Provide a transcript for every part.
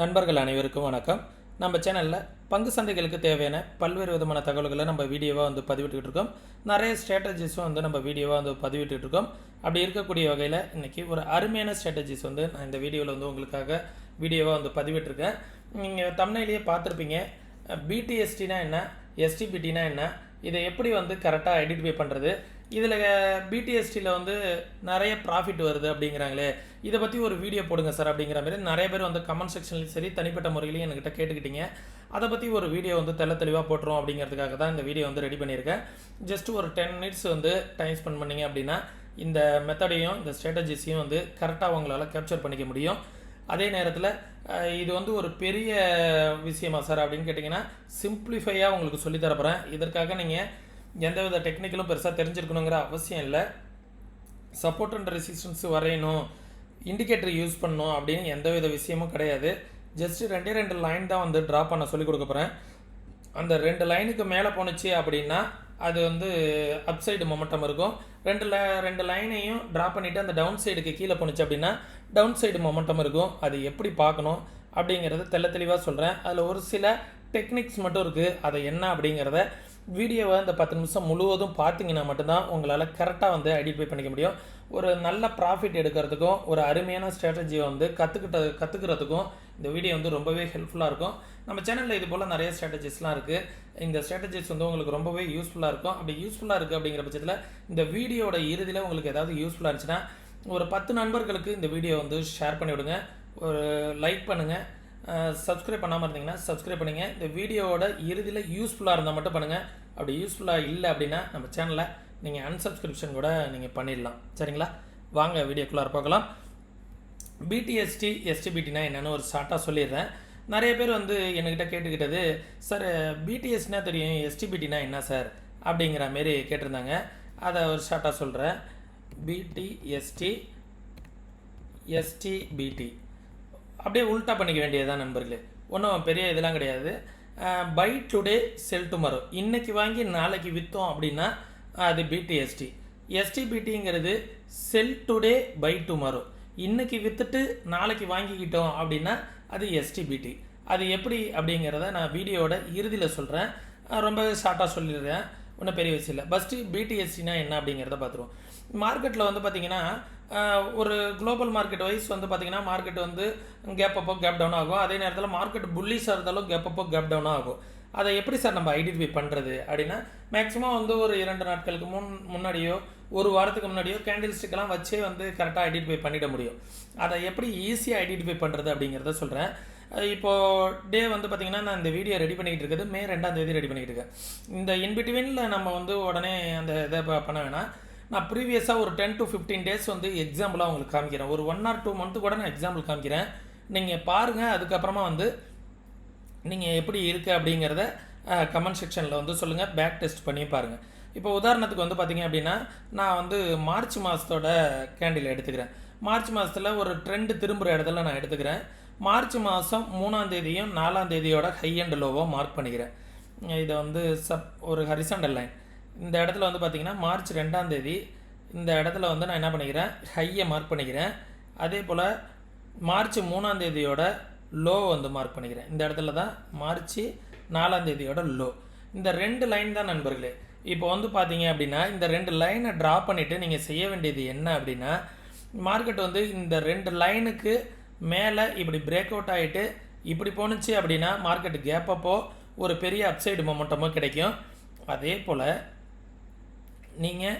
நண்பர்கள் அனைவருக்கும் வணக்கம். நம்ம சேனலில் பங்கு சந்தைகளுக்கு தேவையான பல்வேறு விதமான தகவல்களை நம்ம வீடியோவாக பதிவிட்டுக்கிட்டு இருக்கோம். நிறைய ஸ்ட்ராட்டஜிஸும் நம்ம வீடியோவாக பதிவிட்டுட்டு இருக்கோம். அப்படி இருக்கக்கூடிய வகையில் இன்றைக்கி ஒரு அருமையான ஸ்ட்ராட்டஜிஸ் நான் இந்த வீடியோவில் உங்களுக்காக வீடியோவாக பதிவிட்டிருக்கேன். நீங்கள் தம்ப்நெயிலேயே பார்த்துருப்பீங்க. பிடிஎஸ்டினா என்ன, எஸ்டிபிடினா என்ன, இதை எப்படி கரெக்டாக ஐடென்டிஃபை பண்ணுறது, இதில் பிடிஎஸ்டியில் நிறைய ப்ராஃபிட் வருது அப்படிங்கிறாங்களே, இதை பற்றி ஒரு வீடியோ போடுங்க சார் அப்படிங்கிற மாதிரி நிறைய பேர் கமெண்ட் செக்ஷன்லையும் சரி தனிப்பட்ட முறையிலையும் என்கிட்ட கேட்டுக்கிட்டீங்க. அதை பற்றி ஒரு வீடியோ தெளிவாக போட்டுரும் அப்படிங்கிறதுக்காக தான் இந்த வீடியோ ரெடி பண்ணியிருக்கேன். ஜஸ்ட் ஒரு 10 மினிட்ஸ் டைம் ஸ்பெண்ட் பண்ணிங்க அப்படின்னா இந்த மெத்தடையும் இந்த ஸ்ட்ராட்டஜிஸையும் கரெக்டாக உங்களால் கேப்சர் பண்ணிக்க முடியும். அதே நேரத்தில் இது ஒரு பெரிய விஷயமா சார் அப்படின்னு கேட்டிங்கன்னா சிம்பிளிஃபையாக உங்களுக்கு சொல்லித்தரப்போகிறேன். இதற்காக நீங்கள் எந்தவித டெக்னிக்கலும் பெருசாக தெரிஞ்சிருக்கணுங்கிற அவசியம் இல்லை. சப்போர்ட் அண்ட் ரெசிஸ்டன்ஸ் வரையணும், இண்டிகேட்டர் யூஸ் பண்ணணும் அப்படின்னு எந்தவித விஷயமும் கிடையாது. ஜஸ்ட் 2 லைன் தான் ட்ரா பண்ண சொல்லிக் கொடுக்க போகிறேன். அந்த 2 லைனுக்கு மேலே போணுச்சு அப்படின்னா அது அப்சைடு மொமெண்டம் இருக்கும். 2 லைனையும் ட்ரா பண்ணிவிட்டு அந்த டவுன் சைடுக்கு கீழே போணுச்சு அப்படின்னா டவுன் சைடு மொமெண்டம் இருக்கும். அது எப்படி பார்க்கணும் அப்படிங்கிறத தெளிவாக சொல்கிறேன். அதில் ஒரு சில டெக்னிக்ஸ் மட்டும் இருக்குது. அதை என்ன அப்படிங்கிறத வீடியோவை இந்த 10 நிமிஷம் முழுவதும் பார்த்தீங்கன்னா மட்டும்தான் உங்களால் கரெக்டாக ஐடென்டிஃபை பண்ணிக்க முடியும். ஒரு நல்ல ப்ராஃபிட் எடுக்கிறதுக்கும் ஒரு அருமையான ஸ்ட்ராட்டஜியை கற்றுக்கிறதுக்கும் இந்த வீடியோ ரொம்பவே ஹெல்ப்ஃபுல்லாக இருக்கும். நம்ம சேனலில் இது போல் நிறைய ஸ்ட்ராட்டஜிஸ்லாம் இருக்குது. இந்த ஸ்ட்ராட்டஜிஸ் உங்களுக்கு ரொம்பவே யூஸ்ஃபுல்லாக இருக்கும். அப்படி யூஸ்ஃபுல்லாக இருக்குது அப்படிங்கிற பட்சத்தில் இந்த வீடியோட இறுதியில் உங்களுக்கு ஏதாவது யூஸ்ஃபுல்லாக இருந்துச்சுன்னா ஒரு 10 நண்பர்களுக்கு இந்த வீடியோ ஷேர் பண்ணிவிடுங்க. ஒரு லைக் பண்ணுங்கள். சப்ஸ்கிரைப் பண்ணாமல் இருந்தீங்கன்னா சப்ஸ்கிரைப் பண்ணுங்கள். இந்த வீடியோவோட இறுதியில் யூஸ்ஃபுல்லாக இருந்தால் மட்டும் பண்ணுங்கள். அப்படி யூஸ்ஃபுல்லாக இல்லை அப்படின்னா நம்ம சேனலை நீங்கள் அன்சப்ஸ்கிரிப்ஷன் கூட நீங்கள் பண்ணிடலாம். சரிங்களா? வாங்க வீடியோக்குள்ளார பார்க்கலாம். பிடிஎஸ்டி எஸ்டிபிடினா என்னென்னு ஒரு ஷார்ட்டாக சொல்லிடுறேன். நிறைய பேர் என்கிட்ட கேட்டுக்கிட்டது, சார் பிடிஎஸ்னா தெரியும், எஸ்டிபிடினா என்ன சார் அப்படிங்கிற மாரி கேட்டிருந்தாங்க. அதை ஒரு ஷார்ட்டாக சொல்கிறேன். பிடிஎஸ்டி எஸ்டிபிடி அப்படியே உல்ட்டா பண்ணிக்க வேண்டியதுதான் நண்பர்களே. ஒன்றும் பெரிய இதெல்லாம் கிடையாது. பை டுடே செல் டுமாரோ, இன்றைக்கி வாங்கி நாளைக்கு விற்றோம் அப்படின்னா அது பிடிஎஸ்டி. எஸ்டிபிடிங்கிறது செல் டுடே பை டுமாரோ, இன்றைக்கி விற்றுட்டு நாளைக்கு வாங்கிக்கிட்டோம் அப்படின்னா அது எஸ்டிபிடி. அது எப்படி அப்படிங்கிறத நான் வீடியோட இறுதியில் சொல்கிறேன். ரொம்ப ஷார்ட்டாக சொல்லிடுறேன், ஒன்றும் பெரிய விஷயம் இல்லை. ஃபஸ்ட்டு பிடிஎஸ்டினா என்ன அப்படிங்கிறத பார்த்துருவோம். மார்க்கெட்டில் பார்த்திங்கன்னா ஒரு குளோபல் மார்க்கெட் வைஸ் பார்த்திங்கன்னா மார்க்கெட் கேப் அப்போ கேப் டவுன் ஆகும். அதே நேரத்தில் மார்க்கெட் புல்லிஷாக இருந்தாலும் கேப் அப்போ கேப் டவுன் ஆகும். அதை எப்படி சார் நம்ம ஐடென்டிஃபை பண்ணுறது அப்படின்னா மேக்ஸிமம் ஒரு 2 நாட்களுக்கு முன்னாடியோ ஒரு வாரத்துக்கு முன்னாடியோ கேண்டில் ஸ்டிக்கெல்லாம் வச்சே கரெக்டாக ஐடென்டிஃபை பண்ணிட முடியும். அதை எப்படி ஈஸியாக ஐடென்டிஃபை பண்ணுறது அப்படிங்கிறத சொல்கிறேன். இப்போது டே பார்த்திங்கன்னா நான் இந்த வீடியோ ரெடி பண்ணிக்கிட்டு இருக்குது மே 2ஆம் தேதி ரெடி பண்ணிக்கிட்டு இருக்கேன். இந்த இன்பிட்வீனில் நம்ம உடனே அந்த இதை பண்ண வேணாம். நான் ப்ரீவியஸாக ஒரு 10 to 15 டேஸ் எக்ஸாம்பிளாக உங்களுக்கு காமிக்கிறேன். ஒரு 1 or 2 மந்த்து கூட நான் எக்ஸாம்பிள் காமிக்கிறேன். நீங்கள் பாருங்கள். அதுக்கப்புறமா நீங்கள் எப்படி இருக்குது அப்படிங்கிறத கமெண்ட் செக்ஷனில் சொல்லுங்கள். பேக் டெஸ்ட் பண்ணி பாருங்கள். இப்போ உதாரணத்துக்கு பார்த்திங்க அப்படின்னா நான் மார்ச் மாதத்தோட கேண்டில் எடுத்துக்கிறேன். மார்ச் மாதத்தில் ஒரு ட்ரெண்டு திரும்புகிற இடத்துல நான் எடுத்துக்கிறேன். மார்ச் மாதம் 3ஆம் தேதியும் 4ஆம் தேதியோட ஹை அண்ட் லோவோ மார்க் பண்ணிக்கிறேன். இதை ஒரு ஹரிசாண்டல் லைன் இந்த இடத்துல பார்த்திங்கன்னா மார்ச் 2ஆம் தேதி இந்த இடத்துல நான் என்ன பண்ணிக்கிறேன், ஹையை மார்க் பண்ணிக்கிறேன். அதே போல் மார்ச் 3ஆம் தேதியோட லோ மார்க் பண்ணிக்கிறேன். இந்த இடத்துல தான் மார்ச் 4ஆம் தேதியோட லோ. இந்த 2 லைன் தான் நண்பர்களே. இப்போ பார்த்தீங்க அப்படின்னா இந்த 2 லைனை ட்ரா பண்ணிவிட்டு நீங்கள் செய்ய வேண்டியது என்ன அப்படின்னா மார்க்கெட் இந்த 2 லைனுக்கு மேலே இப்படி பிரேக் அவுட் ஆகிட்டு இப்படி போணுச்சு அப்படின்னா மார்க்கெட் கேப் அப்போ ஒரு பெரிய அப்சைடு மொமெண்டமோ கிடைக்கும். அதே போல் நீங்கள்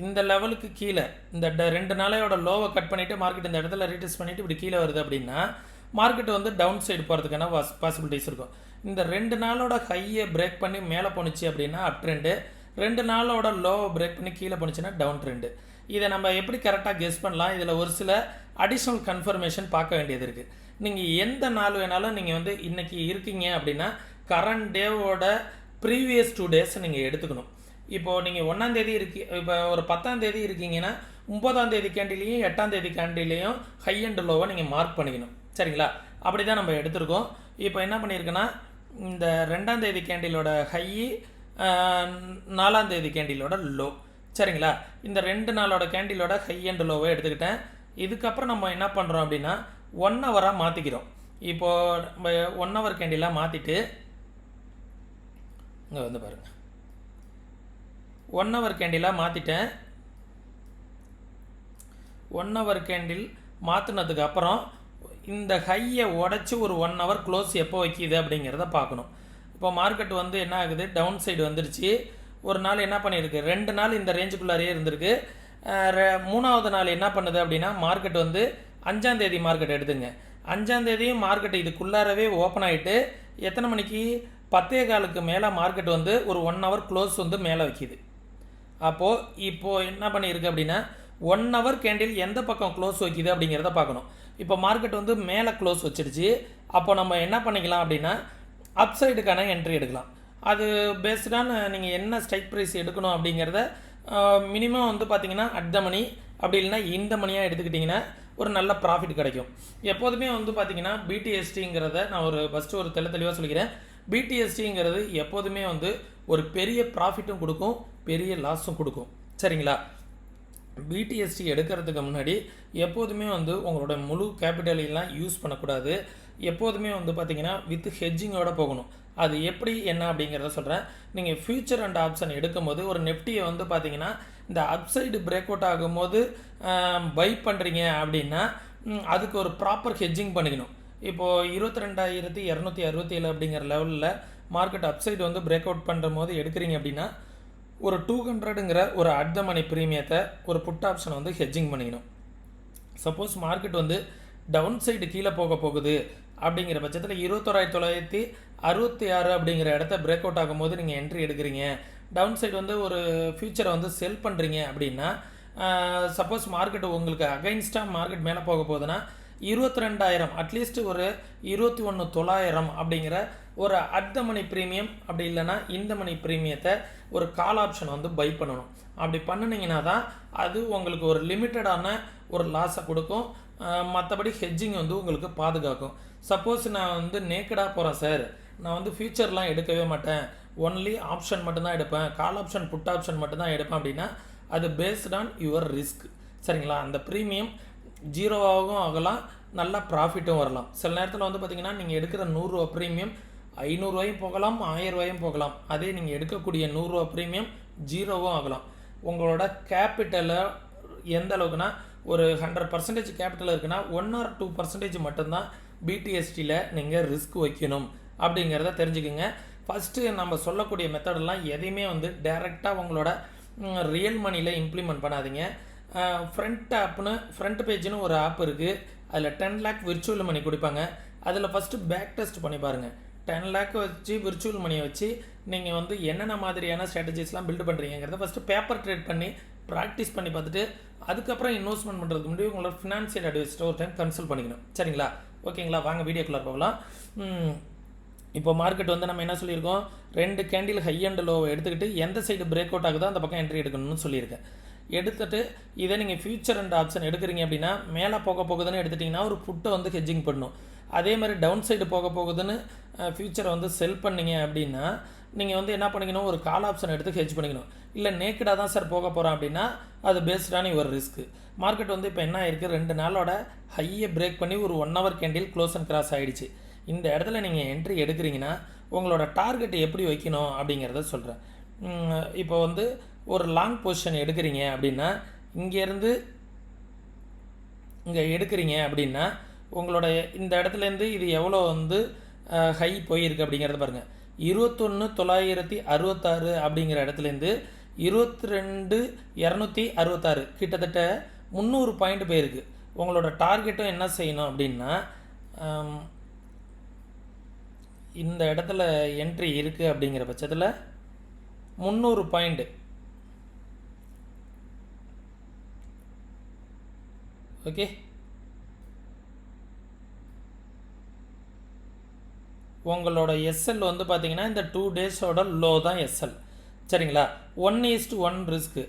இந்த லெவலுக்கு கீழே இந்த 2 நாளையோட லோவை கட் பண்ணிவிட்டு மார்க்கெட் இந்த இடத்துல ரீடெஸ்ட் பண்ணிவிட்டு இப்படி கீழே வருது அப்படின்னா மார்க்கெட் டவுன் சைடு போகிறதுக்கான பாசிபிலிட்டிஸ் இருக்கும். இந்த 2 நாளோட ஹையை பிரேக் பண்ணி மேலே போணுச்சு அப்படின்னா அப் ட்ரெண்டு, 2 நாளோட லோவை பிரேக் பண்ணி கீழே போணுச்சுன்னா டவுன் ட்ரெண்டு. இதை நம்ம எப்படி கரெக்டாக கெஸ் பண்ணலாம்? இதில் ஒரு சில அடிஷ்னல் கன்ஃபர்மேஷன் பார்க்க வேண்டியது இருக்குது. நீங்கள் எந்த நாள் வேணாலும் நீங்கள் இன்றைக்கி இருக்கீங்க அப்படின்னா கரண்ட் டேவோட ப்ரீவியஸ் 2 டேஸ் நீங்கள் எடுத்துக்கணும். இப்போது நீங்கள் 1ஆம் தேதி இப்போ ஒரு 10ஆம் தேதி இருக்கீங்கன்னா 9ஆம் தேதி கேண்டிலையும் 8ஆம் தேதி கேண்டிலையும் ஹை அண்ட் லோவை நீங்கள் மார்க் பண்ணிக்கணும். சரிங்களா? அப்படி தான் நம்ம எடுத்துருக்கோம். இப்போ என்ன பண்ணியிருக்கேன்னா இந்த 2ஆம் தேதி கேண்டிலோட ஹை, 4ஆம் தேதி கேண்டிலோட லோ. சரிங்களா? இந்த 2 நாளோட கேண்டிலோட ஹை அண்ட் லோவை எடுத்துக்கிட்டேன். இதுக்கப்புறம் நம்ம என்ன பண்ணுறோம் அப்படின்னா 1 ஹவராக மாற்றிக்கிறோம். இப்போது நம்ம 1 ஹவர் கேண்டிலாக மாற்றிட்டு இங்கே வந்து பாருங்கள் 1 ஹவர் கேண்டிலாக மாற்றிட்டேன். 1 ஹவர் கேண்டில் மாற்றினதுக்கு அப்புறம் இந்த ஹையை உடச்சி ஒரு 1 ஹவர் க்ளோஸ் எப்போ வைக்கிது அப்படிங்கிறத பார்க்கணும். இப்போ மார்க்கெட் வந்து என்ன ஆகுது, டவுன் சைடு வந்துருச்சு. ஒரு நாள் என்ன பண்ணியிருக்கு, 2 நாள் இந்த ரேஞ்சுக்குள்ளாரே இருந்திருக்கு. 3ஆவது நாள் என்ன பண்ணுது அப்படின்னா, மார்க்கெட் வந்து 5ஆம் தேதி மார்க்கெட் எடுத்துங்க. 5ஆம் தேதியும் மார்க்கெட் இதுக்குள்ளாரவே ஓப்பன் ஆகிட்டு எத்தனை மணிக்கு 10:15க்கு மேலே மார்க்கெட் வந்து ஒரு 1 ஹவர் க்ளோஸ் வந்து மேலே வைக்கிது. அப்போது இப்போது என்ன பண்ணியிருக்கு அப்படின்னா, 1 ஹவர் கேண்டில் எந்த பக்கம் க்ளோஸ் வைக்கிது அப்படிங்கிறத பார்க்கணும். இப்போ மார்க்கெட் வந்து மேலே க்ளோஸ் வச்சிருச்சு. அப்போ நம்ம என்ன பண்ணிக்கலாம் அப்படின்னா, அப்சைடுக்கான என்ட்ரி எடுக்கலாம். அது பேஸ்டான நீங்கள் என்ன ஸ்ட்ரைக் ப்ரைஸ் எடுக்கணும் அப்படிங்கிறத மினிமம் வந்து பார்த்தீங்கன்னா அட் த மணி, அப்படி இல்லைன்னா இந்த மணியாக எடுத்துக்கிட்டிங்கன்னா ஒரு நல்ல ப்ராஃபிட் கிடைக்கும். எப்போதுமே வந்து பார்த்தீங்கன்னா பிடிஎஸ்டிங்கிறத நான் ஃபஸ்ட்டு ஒரு தெளிவாக சொல்லிக்கிறேன். பிடிஎஸ்டிங்கிறது எப்போதுமே வந்து ஒரு பெரிய ப்ராஃபிட்டும் கொடுக்கும், பெரிய லாஸும் கொடுக்கும். சரிங்களா? பிடிஎஸ்டி எடுக்கிறதுக்கு முன்னாடி எப்போதுமே வந்து உங்களோட முழு கேபிட்டலையெல்லாம் யூஸ் பண்ணக்கூடாது. எப்போதுமே வந்து பார்த்திங்கன்னா வித் ஹெட்ஜிங்கோடு போகணும். அது எப்படி என்ன அப்படிங்கிறத சொல்கிறேன். நீங்கள் ஃபியூச்சர் அண்ட் ஆப்ஷன் எடுக்கும்போது ஒரு நெஃப்டியை வந்து பார்த்திங்கன்னா இந்த அப்சைடு பிரேக் அவுட் ஆகும்போது பை பண்ணுறீங்க அப்படின்னா அதுக்கு ஒரு ப்ராப்பர் ஹெட்ஜிங் பண்ணிக்கணும். இப்போது 22,267 அப்படிங்கிற லெவலில் மார்க்கெட் அப்சைடு வந்து பிரேக் அவுட் பண்ணுற போது எடுக்கிறீங்க அப்படின்னா ஒரு 200ங்கிற ஒரு அட் த மணி ப்ரீமியத்தை ஒரு புட் ஆப்ஷனை வந்து ஹெட்ஜிங் பண்ணிக்கணும். சப்போஸ் மார்க்கெட் வந்து டவுன் சைடு கீழே போகுது அப்படிங்கிற பட்சத்தில் 21,966 அப்படிங்கிற இடத்த பிரேக் அவுட் ஆகும்போது நீங்கள் என்ட்ரி எடுக்கிறீங்க. டவுன் சைடு வந்து ஒரு ஃபியூச்சரை வந்து செல் பண்ணுறீங்க அப்படின்னா சப்போஸ் மார்க்கெட் உங்களுக்கு அகைன்ஸ்டாக மார்க்கெட் மேலே போகுதுன்னா 22,000 அட்லீஸ்ட் ஒரு 21,900 அப்படிங்கிற ஒரு அட் த மணி ப்ரீமியம், அப்படி இல்லைன்னா இந்த மணி ப்ரீமியத்தை ஒரு கால் ஆப்ஷன் வந்து பை பண்ணணும். அப்படி பண்ணினீங்கன்னா தான் அது உங்களுக்கு ஒரு லிமிட்டடான ஒரு லாஸை கொடுக்கும். மற்றபடி ஹெட்ஜிங் வந்து உங்களுக்கு பாதுகாக்கும். சப்போஸ் நான் வந்து நேக்கடாக போகிறேன் சார், நான் வந்து ஃபியூச்சர்லாம் எடுக்கவே மாட்டேன், ஒன்லி ஆப்ஷன் மட்டும்தான் எடுப்பேன், கால் ஆப்ஷன் புட் ஆப்ஷன் மட்டும்தான் எடுப்பேன் அப்படின்னா அது பேஸ்ட் ஆன் யுவர் ரிஸ்க். சரிங்களா? அந்த ப்ரீமியம் 0ஆகவும் ஆகலாம், நல்லா ப்ராஃபிட்டும் வரலாம். சில நேரத்தில் வந்து பார்த்திங்கன்னா நீங்கள் எடுக்கிற 100 ரூபா ப்ரீமியம் 500 ரூபாயும் போகலாம், 1000 ரூபாயும் போகலாம். அதே நீங்கள் எடுக்கக்கூடிய 100 ரூபா ப்ரீமியம் 0வும் ஆகலாம். உங்களோட கேபிட்டலை எந்த அளவுக்குன்னா ஒரு 100% கேபிட்டல் இருக்குன்னா 1 or 2% மட்டும்தான் பிடிஎஸ்டியில் நீங்கள் ரிஸ்க் வைக்கணும் அப்படிங்கிறத தெரிஞ்சுக்கோங்க. ஃபஸ்ட்டு நம்ம சொல்லக்கூடிய மெத்தடெல்லாம் எதையுமே வந்து டைரெக்டாக உங்களோட ரியல் மணியில் இம்ப்ளிமெண்ட் பண்ணாதீங்க. ஃப்ரண்ட் பேஜ்னு ஒரு ஆப் இருக்குது. அதில் 10 lakh விர்ச்சுவல் மணி கொடுப்பாங்க. அதில் ஃபஸ்ட்டு பேக் டெஸ்ட் பண்ணி பாருங்கள். 10 lakh வச்சு விர்ச்சுவல் மணியை வச்சு நீங்கள் வந்து என்னென்ன மாதிரியான ஸ்ட்ராட்டஜிஸ்லாம் பில்டு பண்ணுறீங்கிறத ஃபஸ்ட்டு பேப்பர் ட்ரேட் பண்ணி ப்ராக்டிஸ் பண்ணி பார்த்துட்டு அதுக்கப்புறம் இன்வெஸ்ட்மெண்ட் பண்ணுறதுக்கு முன்னாடி உங்களோட ஃபினான்ஷியல் அட்வைஸ்ட்டை ஒரு டைம் கன்சல்ட் பண்ணிக்கணும். சரிங்களா? ஓகேங்களா? வாங்க வீடியோக்குள்ளே போகலாம். இப்போ மார்க்கெட் வந்து நம்ம என்ன சொல்லியிருக்கோம், 2 கேண்டில் ஹை அண்ட் லோவை எடுத்துக்கிட்டு எந்த சைடு பிரேக் அவுட் ஆகுதோ அந்த பக்கம் என்ட்ரி எடுக்கணும்னு சொல்லியிருக்கேன். எடுத்துகிட்டு இதை நீங்கள் ஃபியூச்சர் அண்ட் ஆப்ஷன் எடுக்கிறீங்க அப்படின்னா மேலே போகுதுன்னு எடுத்துட்டிங்கன்னா ஒரு புட்டை வந்து ஹெட்ஜிங் பண்ணணும். அதே மாதிரி டவுன் சைடு போகுதுன்னு ஃபியூச்சரை வந்து செல் பண்ணிங்க அப்படின்னா நீங்கள் வந்து என்ன பண்ணிக்கணும், ஒரு கால் ஆப்ஷன் எடுத்து ஹெட்ஜ் பண்ணிக்கணும். இல்லை நேக்கடாக தான் சார் போக போகிறோம் அப்படின்னா அது பேஸ்டான ஒரு ரிஸ்க்கு. மார்க்கெட் வந்து இப்போ என்ன ஆயிருக்கு, 2 நாளோட ஹையை பிரேக் பண்ணி ஒரு 1 hour candle close and cross ஆகிடுச்சு. இந்த இடத்துல நீங்கள் என்ட்ரி எடுக்கிறீங்கன்னா உங்களோட டார்கெட் எப்படி வைக்கணும் அப்படிங்கிறத சொல்கிறேன். இப்போ வந்து ஒரு லாங் பொசிஷன் எடுக்கிறீங்க அப்படின்னா இங்கேருந்து இங்கே எடுக்கிறீங்க அப்படின்னா உங்களோட இந்த இடத்துலேருந்து இது எவ்வளோ வந்து ஹை போயிருக்கு அப்படிங்கிறத பாருங்கள். 21,966 அப்படிங்கிற இடத்துலேருந்து 22,266 கிட்டத்தட்ட 300 பாயிண்ட் போயிருக்கு. உங்களோட டார்கெட்டும் என்ன செய்யணும் அப்படின்னா இந்த இடத்துல என்ட்ரி இருக்குது அப்படிங்கிற பட்சத்தில் 300 பாயிண்ட் ஓகே. உங்களோட எஸ்எல் வந்து பார்த்தீங்கன்னா இந்த 2 daysோட லோ தான் எஸ்எல். சரிங்களா? 1:1 ரிஸ்க்கு.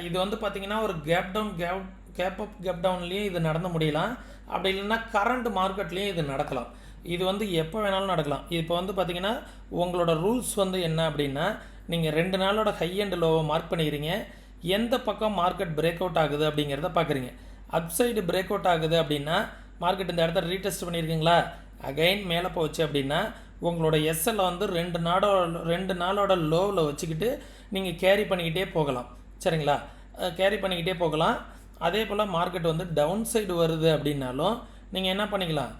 இது வந்து பார்த்தீங்கன்னா ஒரு கேப் அப் கேப் டவுன்லேயும் இது நடந்து முடியலாம், அப்படி இல்லைன்னா கரண்ட் மார்க்கெட்லேயும் இது நடக்கலாம். இது வந்து எப்போ வேணாலும் நடக்கலாம். இப்போ வந்து பார்த்தீங்கன்னா உங்களோட ரூல்ஸ் வந்து என்ன அப்படின்னா நீங்கள் 2 நாளோட ஹை அண்ட் லோவை மார்க் பண்ணிக்கிறீங்க. எந்த பக்கம் மார்க்கெட் பிரேக் அவுட் ஆகுது அப்படிங்கிறத பார்க்குறீங்க. அப்சைடு பிரேக் அவுட் ஆகுது அப்படின்னா மார்க்கெட் இந்த இடத்த ரீடெஸ்ட் பண்ணியிருக்கீங்களா, அகைன் மேலே போச்சு அப்படின்னா உங்களோட எஸ்எல்லை வந்து 2 நாளோட லோவில் வச்சுக்கிட்டு நீங்கள் கேரி பண்ணிக்கிட்டே போகலாம். சரிங்களா? கேரி பண்ணிக்கிட்டே போகலாம். அதே போல் மார்க்கெட் வந்து டவுன் சைடு வருது அப்படின்னாலும் நீங்கள் என்ன பண்ணிக்கலாம்,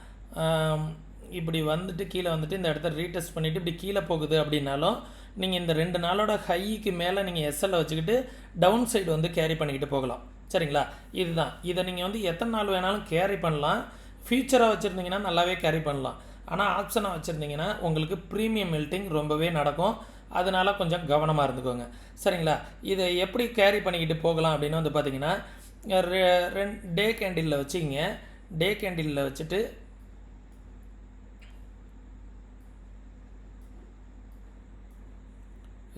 இப்படி வந்துட்டு கீழே வந்துட்டு இந்த இடத்த ரீடெஸ்ட் பண்ணிவிட்டு இப்படி கீழே போகுது அப்படின்னாலும் நீங்கள் இந்த 2 நாளோட ஹைக்கு மேலே நீங்கள் எஸ்எல்லை வச்சுக்கிட்டு டவுன் சைடு வந்து கேரி பண்ணிக்கிட்டு போகலாம். சரிங்களா? இதுதான். இதை நீங்கள் வந்து எத்தனை நாள் வேணாலும் கேரி பண்ணலாம். ஃபியூச்சராக வச்சுருந்தீங்கன்னா நல்லாவே கேரி பண்ணலாம். ஆனால் ஆப்ஷனாக வச்சுருந்தீங்கன்னா உங்களுக்கு ப்ரீமியம் மெல்ட்டிங் ரொம்பவே நடக்கும். அதனால கொஞ்சம் கவனமாக இருந்துக்கோங்க. சரிங்களா? இதை எப்படி கேரி பண்ணிக்கிட்டு போகலாம் அப்படின்னு வந்து பார்த்தீங்கன்னா, டே கேண்டிலில் வச்சுக்கிங்க. டே கேண்டிலில் வச்சுட்டு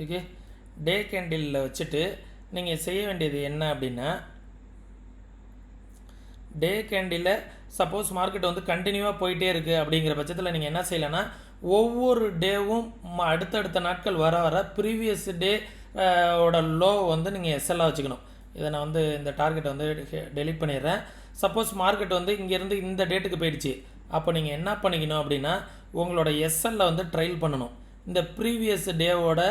ஓகே, டே கேண்டிலில் வச்சுட்டு நீங்கள் செய்ய வேண்டியது என்ன அப்படின்னா, டே கேண்டில் சப்போஸ் மார்க்கெட் வந்து கண்டினியூவாக போயிட்டே இருக்குது அப்படிங்கிற பட்சத்தில் நீங்கள் என்ன செய்யலைன்னா, ஒவ்வொரு டேவும் அடுத்தடுத்த நாட்கள் வர வர ப்ரீவியஸ் டே ஓட லோ வந்து நீங்கள் எஸ்எல்லாக வச்சுக்கணும். இதை நான் வந்து இந்த டார்கெட்டை வந்து டெலீட் பண்ணிடுறேன். சப்போஸ் மார்க்கெட் வந்து இங்கேருந்து இந்த டேட்டுக்கு போயிடுச்சு, அப்போ நீங்கள் என்ன பண்ணிக்கணும் அப்படின்னா, உங்களோட எஸ்எல்லை வந்து ட்ரைல் பண்ணணும். இந்த ப்ரீவியஸ் டேவோட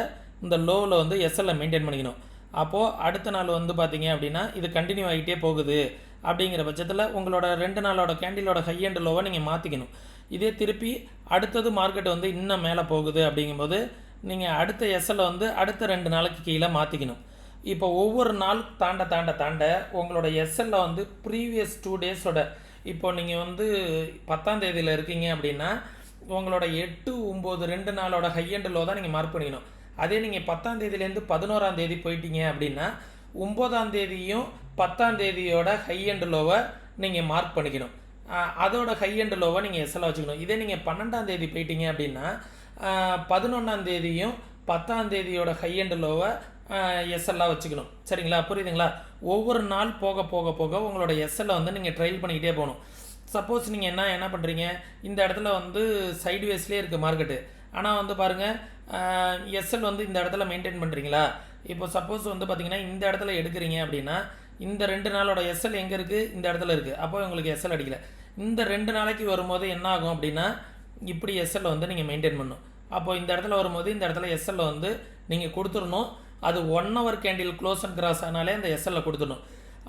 இந்த லோவில் வந்து எஸ்எல்லை மெயின்டைன் பண்ணிக்கணும். அப்போது அடுத்த நாள் வந்து பார்த்தீங்க அப்படின்னா இது கண்டினியூ ஆகிட்டே போகுது அப்படிங்கிற பட்சத்தில் உங்களோட 2 நாளோட கேண்டிலோட ஹை அண்ட் லோவை நீங்கள் மாற்றிக்கணும். இதே திருப்பி அடுத்தது மார்க்கெட் வந்து இன்னும் மேலே போகுது அப்படிங்கும்போது நீங்கள் அடுத்த எஸ்எல்லை வந்து அடுத்த 2 நாளைக்கு கீழே மாற்றிக்கணும். இப்போ ஒவ்வொரு நாள் தாண்ட உங்களோட எஸ்எல்லை வந்து ப்ரீவியஸ் 2 டேஸோட, இப்போ நீங்கள் வந்து 10ஆம் தேதியில் இருக்கீங்க அப்படின்னா உங்களோட 8, 9, 2 நாளோட ஹை அண்ட் லோ தான் நீங்கள் மார்க் பண்ணிக்கணும். அதே நீங்கள் 10ஆம் தேதியிலேருந்து 11ஆம் தேதி போயிட்டீங்க அப்படின்னா 9ஆம் தேதியும் 10ஆம் தேதியோட ஹை அண்ட் லோவை நீங்கள் மார்க் பண்ணிக்கணும். அதோட ஹை அண்ட் லோவை நீங்கள் எஸ்எல்ல வச்சுக்கணும். இதே நீங்கள் 12ஆம் தேதி போயிட்டீங்க அப்படின்னா 11ஆம் தேதியும் 10ஆம் தேதியோட ஹை அண்ட் லோவை எஸ்எல்லாக வச்சுக்கணும். சரிங்களா? புரியுதுங்களா? ஒவ்வொரு நாள் போக போக போக உங்களோட எஸ்எல்லை வந்து நீங்கள் ட்ரைல் பண்ணிக்கிட்டே போகணும். சப்போஸ் நீங்கள் என்ன பண்ணுறீங்க, இந்த இடத்துல வந்து சைட்வேஸ்லேயே இருக்குது மார்க்கெட்டு, ஆனால் வந்து பாருங்கள் எஸ்எல் வந்து இந்த இடத்துல மெயின்டைன் பண்ணுறீங்களா? இப்போ சப்போஸ் வந்து பார்த்தீங்கன்னா இந்த இடத்துல எடுக்கிறீங்க அப்படின்னா இந்த 2 நாளோட எஸ்எல் எங்கே இருக்குது, இந்த இடத்துல இருக்குது. அப்போ உங்களுக்கு எஸ்எல் அடிக்கல. இந்த 2 நாளைக்கு வரும்போது என்ன ஆகும் அப்படின்னா இப்படி எஸ்எல் வந்து நீங்கள் மெயின்டைன் பண்ணணும். அப்போது இந்த இடத்துல வரும்போது இந்த இடத்துல எஸ்எல் வந்து நீங்கள் கொடுத்துடணும். அது 1 hour candle close and cross ஆனாலே அந்த எஸ்எல்ல கொடுத்துடணும்.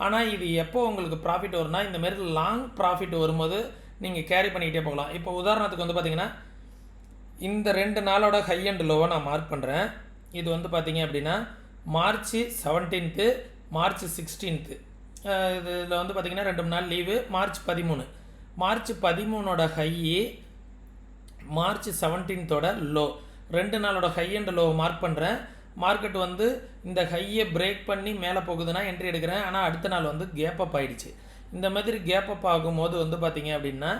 ஆனால் இது எப்போ உங்களுக்கு ப்ராஃபிட் வரும்னா இந்த மாதிரி லாங் ப்ராஃபிட் வரும்போது நீங்கள் கேரி பண்ணிக்கிட்டே போகலாம். இப்போ உதாரணத்துக்கு வந்து பார்த்தீங்கன்னா இந்த 2 நாளோட ஹை அண்ட் லோவை நான் மார்க் பண்ணுறேன். இது வந்து பார்த்தீங்க அப்படின்னா மார்ச் 17, மார்ச் 16. இதில் வந்து பார்த்தீங்கன்னா 2 நாள் லீவு. மார்ச் 13ஓட ஹை, மார்ச் 17ஓட லோ, 2 நாளோட ஹை அண்ட் லோவை மார்க் பண்ணுறேன். மார்க்கெட் வந்து இந்த ஹையை பிரேக் பண்ணி மேலே போகுதுன்னா என்ட்ரி எடுக்கிறேன். ஆனால் அடுத்த நாள் வந்து கேப் அப் ஆகிடுச்சு. இந்த மாதிரி கேப் அப் ஆகும்போது வந்து பார்த்தீங்க அப்படின்னா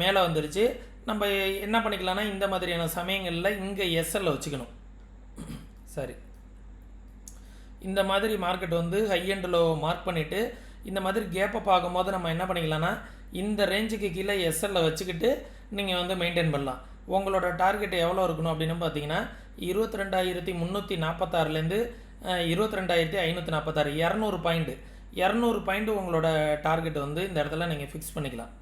மேலே வந்துடுச்சு. நம்ம என்ன பண்ணிக்கலாம்னா இந்த மாதிரியான சமயங்களில் இங்கே எஸ்எல்ல வச்சுக்கணும். சரி, இந்த மாதிரி மார்க்கெட் வந்து ஹை அண்ட் லோ மார்க் பண்ணிவிட்டு இந்த மாதிரி கேப் அப் ஆகும்போது நம்ம என்ன பண்ணிக்கலாம்னா இந்த ரேஞ்சுக்கு கீழே எஸ்எல்ல வச்சுக்கிட்டு நீங்கள் வந்து மெயின்டைன் பண்ணலாம். உங்களோட டார்கெட் எவ்வளோ இருக்கணும் அப்படின்னு பார்த்தீங்கன்னா 22,346லேருந்து 22,546, 200 பாயிண்ட். 200 பாயிண்ட் உங்களோட டார்கெட் வந்து இந்த இடத்துல நீங்கள் ஃபிக்ஸ் பண்ணிக்கலாம்.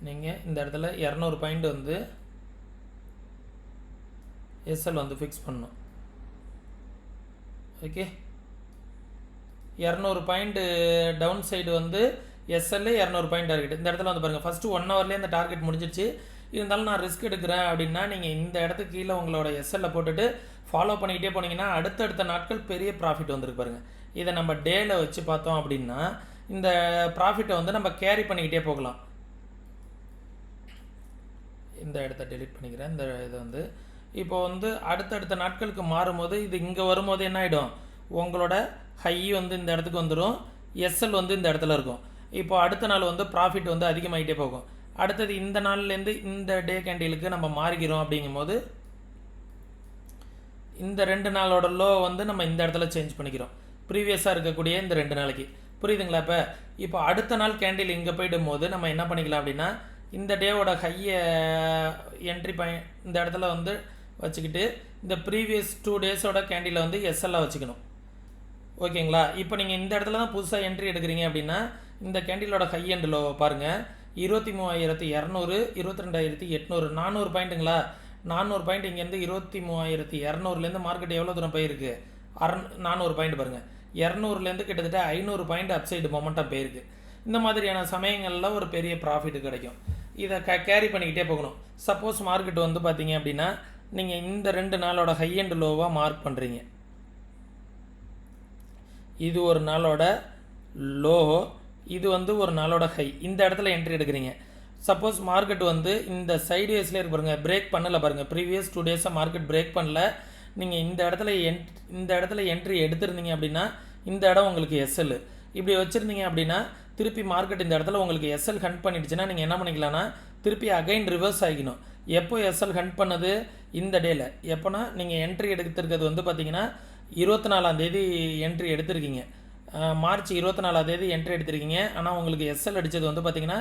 நீங்கள் இந்த இடத்துல 200 பாயிண்ட் வந்து எஸ்எல் வந்து ஃபிக்ஸ் பண்ணணும். ஓகே, 200 பாயிண்ட் டவுன் சைடு வந்து எஸ்எல்ஏ 200 பாயிண்ட் டார்கெட். இந்த இடத்துல வந்து பாருங்கள் ஃபஸ்ட்டு 1 hourலேயே இந்த டார்கெட் முடிஞ்சிருச்சு. இருந்தாலும் நான் ரிஸ்க் எடுக்கிறேன் அப்படின்னா நீங்கள் இந்த இடத்துக்கு கீழே உங்களோட எஸ்எல்ல போட்டுட்டு ஃபாலோ பண்ணிக்கிட்டே போனீங்கன்னா அடுத்தடுத்த நாட்கள் பெரிய ப்ராஃபிட் வந்துருக்கு பாருங்கள். இதை நம்ம டேயில் வச்சு பார்த்தோம் அப்படின்னா இந்த ப்ராஃபிட்டை வந்து நம்ம கேரி பண்ணிக்கிட்டே போகலாம். இந்த இடத்த டெலிட் பண்ணிக்கிறேன். இந்த இது வந்து இப்போ வந்து அடுத்தடுத்த நாட்களுக்கு மாறும்போது இது இங்கே வரும்போது என்ன ஆகிடும், உங்களோட ஹை வந்து இந்த இடத்துக்கு வந்துடும், எஸ்எல் வந்து இந்த இடத்துல இருக்கும். இப்போ அடுத்த நாள் வந்து ப்ராஃபிட் வந்து அதிகமாகிட்டே போகும். அடுத்தது இந்த நாள்லேருந்து இந்த டே கேண்டிலுக்கு நம்ம மாறிக்கிறோம். அப்படிங்கும்போது இந்த 2 நாளோட லோ வந்து நம்ம இந்த இடத்துல சேஞ்ச் பண்ணிக்கிறோம், ப்ரீவியஸாக இருக்கக்கூடிய இந்த 2 நாளைக்கு. புரியுதுங்களா? இப்போ அடுத்த நாள் கேண்டில் இங்கே போய்டும் போது நம்ம என்ன பண்ணிக்கலாம் அப்படின்னா இந்த டேவோட ஹையை என்ட்ரி பாயிண்ட் இந்த இடத்துல வந்து வச்சுக்கிட்டு இந்த ப்ரீவியஸ் 2 டேஸோட கேண்டிலை வந்து எஸ்எல்லாக வச்சுக்கணும். ஓகேங்களா? இப்போ நீங்கள் இந்த இடத்துல தான் புதுசாக என்ட்ரி எடுக்கிறீங்க அப்படின்னா இந்த கேண்டிலோட ஹை அண்ட் லோ பாருங்கள். 23,200, 22,800, 400 பாயிண்ட்டுங்களா? 400 பாயிண்ட் இங்கேருந்து 23,200லேருந்து மார்க்கெட் எவ்வளோ தூரம் போயிருக்கு? 400 பாயிண்ட் பாருங்கள். 200லேருந்து கிட்டத்தட்ட 500 பாயிண்ட் அப்சைடு மொமெண்டம் போயிருக்கு. இந்த மாதிரியான சமயங்களில் ஒரு பெரிய ப்ராஃபிட் கிடைக்கும். இதை கேரி பண்ணிக்கிட்டே போகணும். சப்போஸ் மார்க்கெட் வந்து பார்த்தீங்க அப்படின்னா நீங்கள் இந்த 2 நாளோட ஹை அண்ட் லோவாக மார்க் பண்ணுறீங்க. இது ஒரு நாளோட லோ, இது வந்து ஒரு நாளோட ஹை. இந்த இடத்துல என்ட்ரி எடுக்கிறீங்க. சப்போஸ் மார்க்கெட் வந்து இந்த சைட்வேஸ்லேயே இருக்கு பாருங்கள், பிரேக் பண்ணலை பாருங்கள். ப்ரீவியஸ் 2 டேஸாக மார்க்கெட் பிரேக் பண்ணல. நீங்கள் இந்த இடத்துல என்ட்ரி எடுத்திருந்தீங்க அப்படின்னா இந்த இடம் உங்களுக்கு எஸ்எல். இப்படி வச்சுருந்தீங்க அப்படின்னா திருப்பி மார்க்கெட் இந்த இடத்துல உங்களுக்கு எஸ்எல் ஹண்ட் பண்ணிடுச்சுன்னா நீங்கள் என்ன பண்ணிக்கலாம்னா திருப்பி அகைன் ரிவர்ஸ் ஆகிக்கணும். எப்போ எஸ்எல் ஹண்ட் பண்ணது? இந்த டேயில். எப்போனா நீங்கள் என்ட்ரி எடுத்துருக்கிறது வந்து பார்த்தீங்கன்னா 24ஆம் தேதி என்ட்ரி எடுத்திருக்கீங்க. மார்ச் 24ஆம் தேதி என்ட்ரி எடுத்திருக்கீங்க. ஆனால் உங்களுக்கு எஸ்எல் அடித்தது வந்து பார்த்தீங்கன்னா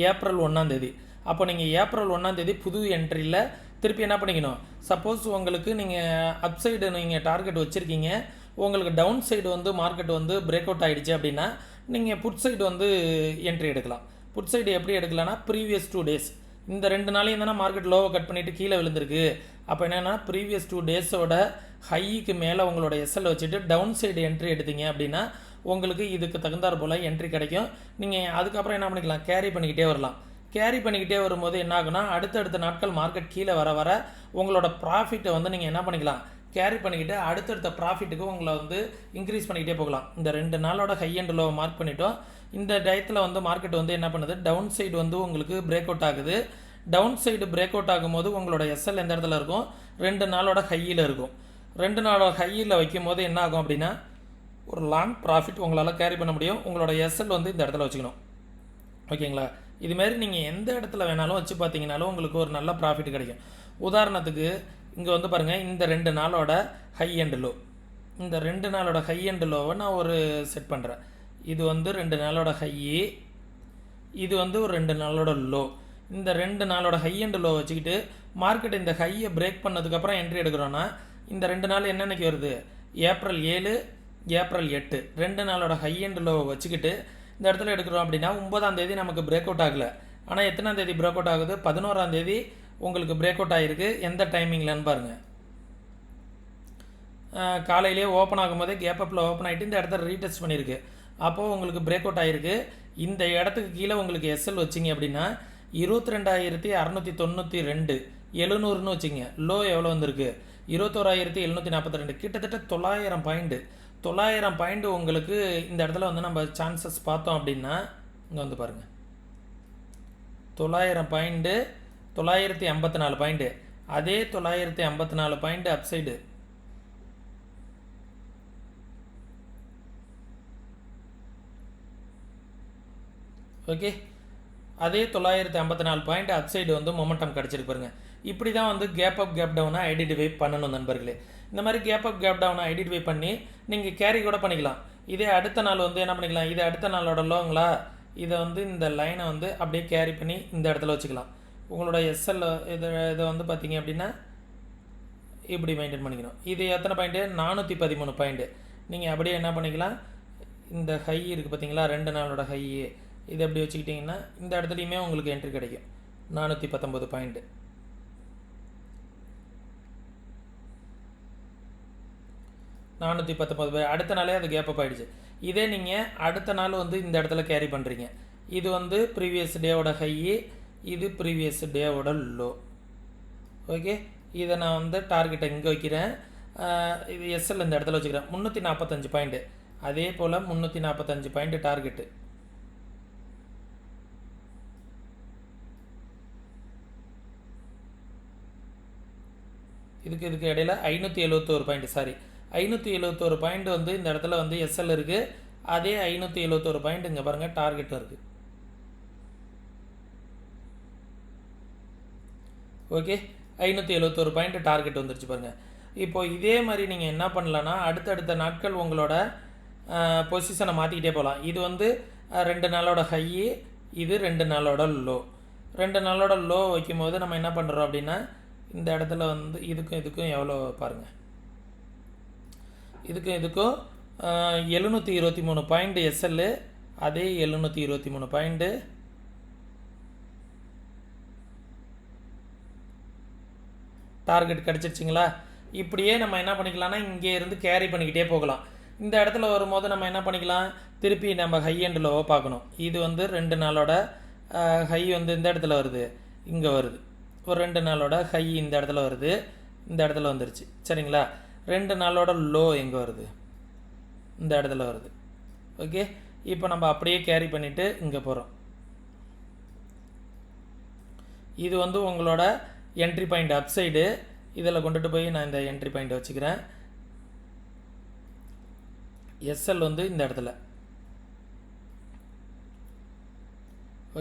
ஏப்ரல் 1ஆம் தேதி. அப்போ நீங்கள் ஏப்ரல் 1ஆம் தேதி புது என்ட்ரியில் திருப்பி என்ன பண்ணிக்கணும்? சப்போஸ் உங்களுக்கு நீங்கள் அப்சைடு நீங்கள் டார்கெட் வச்சுருக்கீங்க, உங்களுக்கு டவுன் சைடு வந்து மார்க்கெட் வந்து பிரேக் அவுட் ஆகிடுச்சு அப்படின்னா நீங்கள் புட் சைடு வந்து என்ட்ரி எடுக்கலாம். புட் சைடு எப்படி எடுக்கலாம்னா ப்ரீவியஸ் 2 டேஸ் இந்த 2 நாளையும் தானே மார்க்கெட் லோவை கட் பண்ணிவிட்டு கீழே விழுந்திருக்கு. அப்போ என்னென்னா ப்ரீவியஸ் 2 டேஸோட ஹைக்கு மேலே உங்களோட எஸ்எல் வச்சுட்டு டவுன் சைடு என்ட்ரி எடுத்தீங்க அப்படின்னா உங்களுக்கு இதுக்கு தகுந்தாற் போல் என்ட்ரி கிடைக்கும். நீங்கள் அதுக்கப்புறம் என்ன பண்ணிக்கலாம்? கேரி பண்ணிக்கிட்டே வரலாம். கேரி பண்ணிக்கிட்டே வரும்போது என்ன ஆகுனா அடுத்தடுத்த நாட்கள் மார்க்கெட் கீழே வர வர உங்களோட ப்ராஃபிட்டை வந்து நீங்கள் என்ன பண்ணிக்கலாம்? கேரி பண்ணிக்கிட்டு அடுத்தடுத்த ப்ராஃபிட்டுக்கு உங்களை வந்து இன்க்ரீஸ் பண்ணிக்கிட்டே போகலாம். இந்த 2 நாளோட ஹை அண்ட் லோவை மார்க் பண்ணிட்டோம். இந்த டயத்தில் வந்து மார்க்கெட் வந்து என்ன பண்ணுது? டவுன் சைடு வந்து உங்களுக்கு பிரேக் அவுட் ஆகுது. டவுன் சைடு பிரேக் அவுட் ஆகும்போது உங்களோட எஸ்எல் எந்த இடத்துல இருக்கும்? 2 நாளோட ஹையில் இருக்கும். 2 நாளோட ஹையில் வைக்கும் போது என்ன ஆகும் அப்படின்னா ஒரு லாங் ப்ராஃபிட் உங்களால் கேரி பண்ண முடியும். உங்களோட எஸ்எல் வந்து இந்த இடத்துல வச்சுக்கணும். ஓகேங்களா? இதுமாரி நீங்கள் எந்த இடத்துல வேணாலும் வச்சு பார்த்தீங்கனாலும் உங்களுக்கு ஒரு நல்ல ப்ராஃபிட் கிடைக்கும். உதாரணத்துக்கு இங்கே வந்து பாருங்கள், இந்த 2 நாளோட ஹை அண்ட் லோ, இந்த 2 நாளோட ஹை அண்ட் லோவை நான் ஒரு செட் பண்ணுறேன். இது வந்து 2 நாளோட ஹை, இது வந்து ஒரு 2 நாளோட லோ. இந்த 2 நாளோட ஹை அண்ட் லோ வச்சுக்கிட்டு மார்க்கெட் இந்த ஹையை பிரேக் பண்ணதுக்கப்புறம் என்ட்ரி எடுக்கிறோன்னா இந்த 2 நாள் என்னென்னைக்கு வருது? April 7, April 8. 2 நாளோட ஹை அண்ட் லோவை வச்சுக்கிட்டு இந்த இடத்துல எடுக்கிறோம் அப்படின்னா 9ஆம் தேதி நமக்கு பிரேக் அவுட் ஆகலை. ஆனால் எத்தனாம் தேதி பிரேக் அவுட் ஆகுது? 11ஆம் தேதி உங்களுக்கு பிரேக் அவுட் ஆகிருக்கு. எந்த டைமிங்லன்னு பாருங்கள். காலையிலேயே ஓப்பன் ஆகும்போதே கேப் அப்பில் ஓப்பன் ஆகிட்டு இந்த இடத்துல ரீடெஸ்ட் பண்ணியிருக்கு. அப்போது உங்களுக்கு பிரேக் அவுட் ஆகிருக்கு. இந்த இடத்துக்கு கீழே உங்களுக்கு எஸ்எல் வச்சிங்க அப்படின்னா 22,692 700ன்னு வச்சுங்க. லோ எவ்வளோ வந்திருக்கு? 21,742. கிட்டத்தட்ட 900 பாயிண்ட்டு. 900 பாயிண்ட் உங்களுக்கு இந்த இடத்துல வந்து நம்ம சான்சஸ் பார்த்தோம் அப்படின்னா இங்கே வந்து பாருங்கள், 900 பாயிண்ட்டு, 954 பாயிண்ட்டு. அதே 954 பாயிண்ட் அப்சைடு. ஓகே, அதே 954 பாயிண்ட் அப்சைடு வந்து மொமெண்டம் கிடச்சிருக்கு பாருங்க. இப்படி தான் வந்து கேப் அப் கேப் டவுனை ஐடென்டிஃபை பண்ணணும் நண்பர்களே. இந்த மாதிரி கேப் அப் கேப் டவுனை ஐடென்டிஃபை பண்ணி நீங்கள் கேரி கூட பண்ணிக்கலாம். இதே அடுத்த நாள் வந்து என்ன பண்ணிக்கலாம்? இது அடுத்த நாளோட லோங்களா, இதை வந்து இந்த லைனை வந்து அப்படியே கேரி பண்ணி இந்த இடத்துல வச்சுக்கலாம். உங்களோட எஸ்எல் இதை வந்து பார்த்தீங்க அப்படின்னா இப்படி மெயின்டைன் பண்ணிக்கணும். இது எத்தனை பாயிண்ட்டு? 413 பாயிண்ட்டு. நீங்கள் அப்படியே என்ன பண்ணிக்கலாம்? இந்த ஹை இருக்குது பார்த்தீங்களா, 2 நாளோட ஹை, இதை எப்படி வச்சுக்கிட்டிங்கன்னா இந்த இடத்துலையுமே உங்களுக்கு என்ட்ரி கிடைக்கும். 419 பாயிண்ட்டு. 419 அடுத்த நாளே அது கேப் அப் ஆகிடுச்சு. இதே நீங்கள் அடுத்த நாள் வந்து இந்த இடத்துல கேரி பண்ணுறீங்க. இது வந்து ப்ரீவியஸ் டேவோட ஹை, இது ப்ரீவியஸ் டேவோட லோ. ஓகே, இதை நான் வந்து டார்கெட்டை இங்கே வைக்கிறேன். இது எஸ்எல் இந்த இடத்துல வச்சுக்கிறேன். 345 பாயிண்ட்டு. அதே போல் 345 பாயிண்ட்டு டார்கெட்டு. இதுக்கு இடையில 571 பாயிண்ட், சாரி 571 பாயிண்ட் வந்து இந்த இடத்துல வந்து எஸ்எல் இருக்குது. அதே 571 பாயிண்ட் இங்கே பாருங்கள் டார்கெட்டில் இருக்குது. ஓகே, 571 பாயிண்ட் டார்கெட் வந்துருச்சு பாருங்கள். இப்போது இதே மாதிரி நீங்கள் என்ன பண்ணலான்னா அடுத்தடுத்த நாட்கள் உங்களோட பொசிஷனை மாற்றிக்கிட்டே போகலாம். இது வந்து 2 நாளோட ஹை, இது 2 நாளோட லோ. 2 நாளோட லோ வைக்கும் போது நம்ம என்ன பண்ணுறோம் அப்படின்னா இந்த இடத்துல வந்து இதுக்கும் எவ்வளோ பாருங்கள், இதுக்கும் 723 பாயிண்ட் எஸ்எல், அதே 723 பாயிண்ட்டு டார்கெட் கிடச்சிருச்சிங்களா. இப்படியே நம்ம என்ன பண்ணிக்கலாம்னா இங்கே இருந்து கேரி பண்ணிக்கிட்டே போகலாம். இந்த இடத்துல வரும்போது நம்ம என்ன பண்ணிக்கலாம், திருப்பி நம்ம ஹை அண்ட் லோவை பார்க்கணும். இது வந்து 2 நாளோட ஹை வந்து இந்த இடத்துல வருது, இங்கே வருது. ஒரு 2 நாளோட ஹை இந்த இடத்துல வருது, இந்த இடத்துல வந்துருச்சு. சரிங்களா. 2 நாளோட லோ எங்கே வருது, இந்த இடத்துல வருது. ஓகே, இப்போ நம்ம அப்படியே கேரி பண்ணிவிட்டு இங்கே போகிறோம். இது வந்து உங்களோட என்ட்ரி பாயிண்ட் அப் சைடு. இதில் கொண்டுட்டு போய் நான் இந்த என்ட்ரி பாயிண்ட் வச்சுக்கிறேன். எஸ்எல் வந்து இந்த இடத்துல.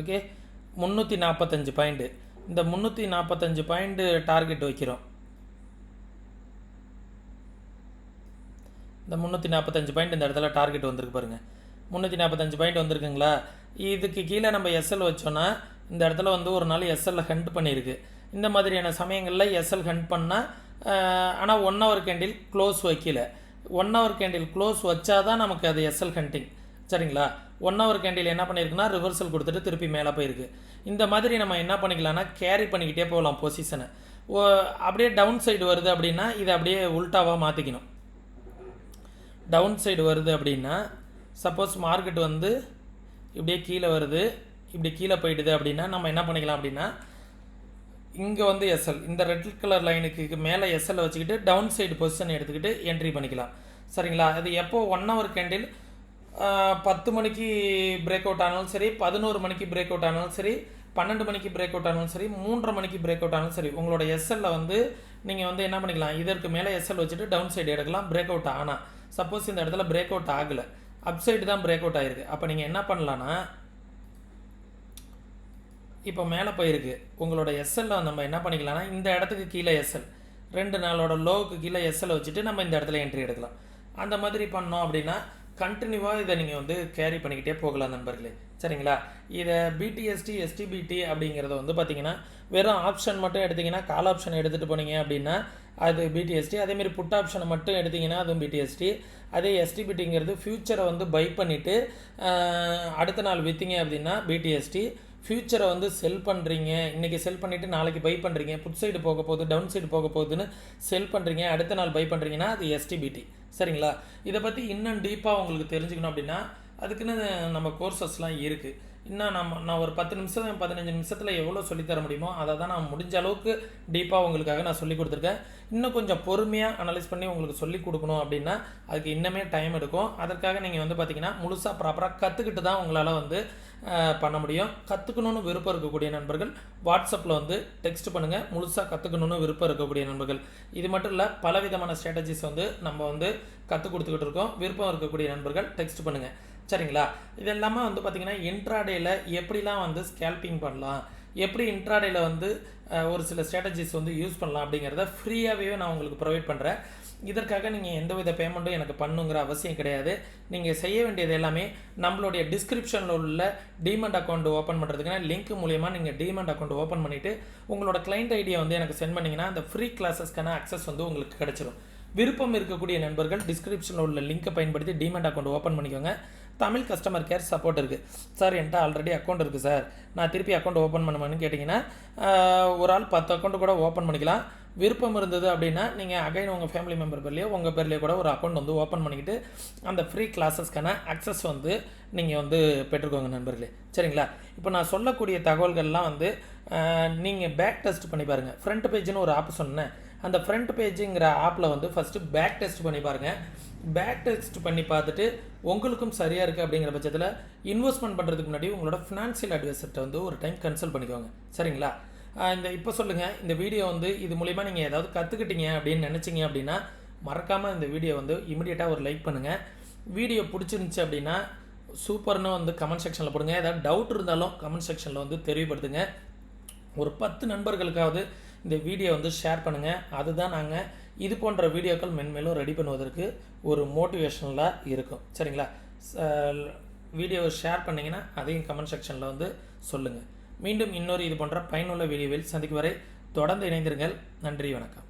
Okay, 345 point. இந்த 345 பாயிண்ட்டு டார்கெட் வைக்கிறோம். இந்த 345 பாயிண்ட் இந்த இடத்துல டார்கெட் வந்திருக்கு பாருங்கள். 345 பாயிண்ட் வந்திருக்குங்களா. இதுக்கு கீழே நம்ம எஸ்எல் வச்சோன்னா இந்த இடத்துல வந்து ஒரு நாள் எஸ்எல்ல ஹண்ட் பண்ணியிருக்கு. இந்த மாதிரியான சமயங்களில் எஸ்எல் ஹண்ட் பண்ணால், ஆனால் 1 hour கேண்டில் க்ளோஸ் வைக்கல. 1 hour கேண்டில் க்ளோஸ் வச்சா தான் நமக்கு அது எஸ்எல் ஹண்டிங். சரிங்களா. 1 hour கேண்டில் என்ன பண்ணியிருக்குன்னா ரிவர்சல் கொடுத்துட்டு திருப்பி மேலே போயிருக்கு. இந்த மாதிரி நம்ம என்ன பண்ணிக்கலாம்னா கேரி பண்ணிக்கிட்டே போகலாம் பொசிஷனை. அப்படியே டவுன் சைடு வருது அப்படின்னா இதை அப்படியே உல்ட்டாவாக மாற்றிக்கணும். டவுன் சைடு வருது அப்படின்னா, சப்போஸ் மார்க்கெட் வந்து இப்படியே கீழே வருது, இப்படி கீழே போயிடுது அப்படின்னா நம்ம என்ன பண்ணிக்கலாம் அப்படின்னா, இங்கே வந்து எஸ்எல் இந்த ரெட் கலர் லைனுக்கு மேலே எஸ்எல்லை வச்சுக்கிட்டு டவுன் சைடு பொசிஷன் எடுத்துக்கிட்டு என்ட்ரி பண்ணிக்கலாம். சரிங்களா. அது எப்போ 1 hour கேண்டில் 10 மணிக்கு பிரேக் அவுட் ஆனாலும் சரி, 11 மணிக்கு பிரேக் அவுட் ஆனாலும் சரி, 12 மணிக்கு பிரேக் அவுட் ஆனாலும் சரி, 3:30 மணிக்கு பிரேக் அவுட் ஆனாலும் சரி, உங்களோட எஸ்எல்ல வந்து நீங்கள் வந்து என்ன பண்ணிக்கலாம், இதற்கு மேலே எஸ்எல் வச்சுட்டு டவுன் சைடு எடுக்கலாம். பிரேக் அவுட் ஆனால் சப்போஸ் இந்த இடத்துல பிரேக் அவுட் ஆகலை, அப் சைடு தான் பிரேக் அவுட் ஆகிருக்கு. அப்போ நீங்கள் என்ன பண்ணலான்னா, இப்போ மேலே போயிருக்கு உங்களோட எஸ்எல்ல நம்ம என்ன பண்ணிக்கலாம்னா இந்த இடத்துக்கு கீழே எஸ்எல் 2 நாளோட லோவுக்கு கீழே எஸ்எல் வச்சுட்டு நம்ம இந்த இடத்துல என்ட்ரி எடுக்கலாம். அந்த மாதிரி பண்ணோம் அப்படின்னா கண்டினியூவாக இதை நீங்கள் வந்து கேரி பண்ணிக்கிட்டே போகலாம் நண்பர்களே. சரிங்களா. இதை பிடிஎஸ்டி எஸ்டிபிடி அப்படிங்கிறத வந்து பார்த்தீங்கன்னா வெறும் ஆப்ஷன் மட்டும் எடுத்திங்கன்னா, கால் ஆப்ஷன் எடுத்துகிட்டு போனீங்க அப்படின்னா அது பிடிஎஸ்டி. அதேமாரி புட் ஆப்ஷனை மட்டும் எடுத்திங்கன்னா அதுவும் பிடிஎஸ்டி. அதே எஸ்டிபிடிங்கிறது ஃப்யூச்சரை வந்து பை பண்ணிவிட்டு அடுத்த நாள் விற்றீங்க அப்படின்னா பிடிஎஸ்டி. ஃப்யூச்சரை வந்து செல் பண்ணுறீங்க, இன்றைக்கி செல் பண்ணிவிட்டு நாளைக்கு பை பண்ணுறீங்க, புட் சைடு போக போகுது டவுன் சைடு போக போகுதுன்னு செல் பண்ணுறீங்க, அடுத்த நாள் பை பண்ணுறீங்கன்னா அது எஸ்டிபிடி. சரிங்களா. இதை பற்றி இன்னும் டீப்பாக உங்களுக்கு தெரிஞ்சுக்கணும் அப்படின்னா அதுக்குன்னு நம்ம கோர்சஸ்லாம் இருக்குது. இன்னும் நான் ஒரு 10 நிமிஷம் 15 நிமிஷத்தில் எவ்வளோ சொல்லித்தர முடியுமோ அதை தான் நான் முடிஞ்ச அளவுக்கு டீப்பாக உங்களுக்காக நான் சொல்லி கொடுத்துருக்கேன். இன்னும் கொஞ்சம் பொறுமையாக அனலைஸ் பண்ணி உங்களுக்கு சொல்லிக் கொடுக்கணும் அப்படின்னா அதுக்கு இன்னுமே டைம் எடுக்கும். அதற்காக நீங்கள் வந்து பார்த்திங்கன்னா முழுசாக ப்ராப்பராக கற்றுக்கிட்டு தான் உங்களால் வந்து பண்ண முடியும். கற்றுக்கணுன்னு விருப்பம் இருக்கக்கூடிய நண்பர்கள் வாட்ஸ்அப்பில் வந்து டெக்ஸ்ட் பண்ணுங்கள். முழுசாக கற்றுக்கணுன்னு விருப்பம் இருக்கக்கூடிய நண்பர்கள். இது மட்டும் இல்லை, பலவிதமான ஸ்ட்ராட்டஜிஸ் வந்து நம்ம வந்து கற்றுக் கொடுத்துக்கிட்டு இருக்கோம். விருப்பம் இருக்கக்கூடிய நண்பர்கள் டெக்ஸ்ட் பண்ணுங்கள். சரிங்களா. இது எல்லாமே வந்து பார்த்திங்கன்னா இன்ட்ராடேயில் எப்படிலாம் வந்து ஸ்கேல்பிங் பண்ணலாம், எப்படி இன்ட்ராடேயில் வந்து ஒரு சில ஸ்ட்ராட்டஜிஸ் வந்து யூஸ் பண்ணலாம் அப்படிங்கிறத ஃப்ரீயாகவே நான் உங்களுக்கு ப்ரொவைட் பண்ணுறேன். இதற்காக நீங்கள் எந்தவித பேமெண்ட்டும் எனக்கு பண்ணுங்கிற அவசியம் கிடையாது. நீங்கள் செய்ய வேண்டியது எல்லாமே நம்மளுடைய டிஸ்கிரிப்ஷனில் உள்ள டிமெண்ட் அக்கௌண்ட் ஓப்பன் பண்ணுறதுக்கான லிங்க் மூலியமாக நீங்கள் டிமெண்ட் அக்கௌண்ட் ஓப்பன் பண்ணிவிட்டு உங்களோட கிளைண்ட் ஐடியை வந்து எனக்கு சென்ட் பண்ணிங்கன்னா அந்த ஃப்ரீ கிளாஸஸ்க்கான அக்சஸ் வந்து உங்களுக்கு கிடச்சிரும். விருப்பம் இருக்கக்கூடிய நண்பர்கள் டிஸ்கிரிப்ஷனில் உள்ள லிங்கை பயன்படுத்தி டிமெண்ட் அக்கௌண்ட் ஓப்பன் பண்ணிக்கோங்க. தமிழ் கஸ்டமர் கேர் சப்போர்ட் இருக்குது. சார் என்கிட்ட ஆல்ரெடி அக்கௌண்ட் இருக்குது சார், நான் திருப்பி அக்கௌண்ட் ஓப்பன் பண்ணுவேன்னு கேட்டிங்கன்னா ஒரு ஆள் 10 அக்கௌண்ட்டு கூட ஓப்பன் பண்ணிக்கலாம். விருப்பம் இருந்தது அப்படின்னா நீங்கள் அகைன் உங்கள் ஃபேமிலி மெம்பர் பேர்லேயோ உங்கள் பேர்லேயோ கூட ஒரு அக்கௌண்ட் வந்து ஓப்பன் பண்ணிக்கிட்டு அந்த ஃப்ரீ கிளாஸஸ்க்கான அக்சஸ் வந்து நீங்கள் வந்து பெற்றுக்கோங்க நண்பர்களே. சரிங்களா. இப்போ நான் சொல்லக்கூடிய தகவல்கள்லாம் வந்து நீங்கள் பேக் டெஸ்ட் பண்ணி பாருங்கள். ஃப்ரண்ட் பேஜ்னு ஒரு ஆப் சொன்னேன். அந்த ஃப்ரண்ட் பேஜுங்கிற ஆப்பில் வந்து ஃபஸ்ட்டு பேக் டெஸ்ட் பண்ணி பாருங்கள். பேக் டெஸ்ட் பண்ணி பார்த்துட்டு உங்களுக்கும் சரியாக இருக்குது அப்படிங்கிற பட்சத்தில் இன்வெஸ்ட்மெண்ட் பண்ணுறதுக்கு முன்னாடி உங்களோட ஃபினான்ஷியல் அட்வைசர்கிட்ட வந்து ஒரு டைம் கன்சல்ட் பண்ணிக்கோங்க. சரிங்களா. இப்போ சொல்லுங்கள், இந்த வீடியோ வந்து இது மூலிமா நீங்கள் ஏதாவது கற்றுக்கிட்டீங்க அப்படின்னு நினச்சிங்க அப்படின்னா மறக்காமல் இந்த வீடியோ வந்து இமிடியேட்டாக ஒரு லைக் பண்ணுங்கள். வீடியோ பிடிச்சிருந்துச்சி அப்படின்னா சூப்பர்னு வந்து கமெண்ட் செக்ஷனில் போடுங்க. ஏதாவது டவுட் இருந்தாலும் கமெண்ட் செக்ஷனில் வந்து தெரியப்படுத்துங்க. ஒரு 10 நண்பர்களுக்காவது இந்த வீடியோ வந்து ஷேர் பண்ணுங்கள். அதுதான் நாங்கள் இது போன்ற வீடியோக்கள் மென்மேலும் ரெடி பண்ணுவதற்கு ஒரு மோட்டிவேஷனலாக இருக்கும். சரிங்களா. வீடியோவை ஷேர் பண்ணிங்கன்னா அதையும் கமெண்ட் செக்ஷனில் வந்து சொல்லுங்கள். மீண்டும் இன்னொரு இது போன்ற பயனுள்ள வீடியோவில் சந்திக்கும் வரை தொடர்ந்து இணைந்திருங்கள். நன்றி, வணக்கம்.